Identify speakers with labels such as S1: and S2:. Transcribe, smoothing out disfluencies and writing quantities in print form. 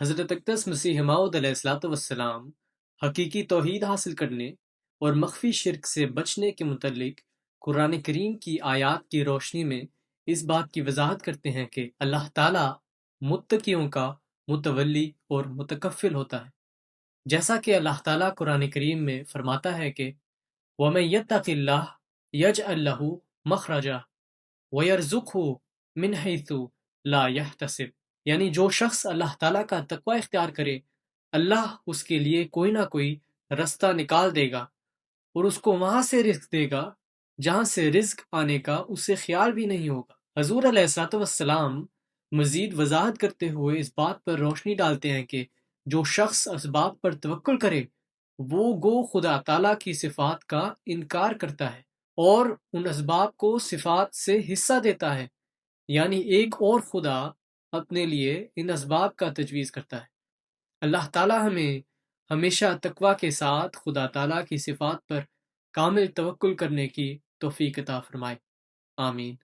S1: حضرت اقدس مسیح موعود علیہ الصلوۃ والسلام حقیقی توحید حاصل کرنے اور مخفی شرک سے بچنے کے متعلق قرآن کریم کی آیات کی روشنی میں اس بات کی وضاحت کرتے ہیں کہ اللہ تعالیٰ متقیوں کا متولی اور متکفل ہوتا ہے، جیسا کہ اللہ تعالیٰ قرآن کریم میں فرماتا ہے کہ وَمَن يَتَّقِ اللَّهَ يَجْعَل لَّهُ مَخْرَجًا وَيَرْزُقْهُ مِنْ حَيْثُ لَا يَحْتَسِبُ، یعنی جو شخص اللہ تعالیٰ کا تقوی اختیار کرے، اللہ اس کے لیے کوئی نہ کوئی رستہ نکال دے گا اور اس کو وہاں سے رزق دے گا جہاں سے رزق آنے کا اسے خیال بھی نہیں ہوگا۔ حضور علیہ الصلوۃ والسلام مزید وضاحت کرتے ہوئے اس بات پر روشنی ڈالتے ہیں کہ جو شخص اسباب پر توکل کرے وہ گو خدا تعالیٰ کی صفات کا انکار کرتا ہے اور ان اسباب کو صفات سے حصہ دیتا ہے، یعنی ایک اور خدا اپنے لیے ان اسباب کا تجویز کرتا ہے۔ اللہ تعالیٰ ہمیں ہمیشہ تقوی کے ساتھ خدا تعالیٰ کی صفات پر کامل توکل کرنے کی توفیق عطا فرمائے، آمین۔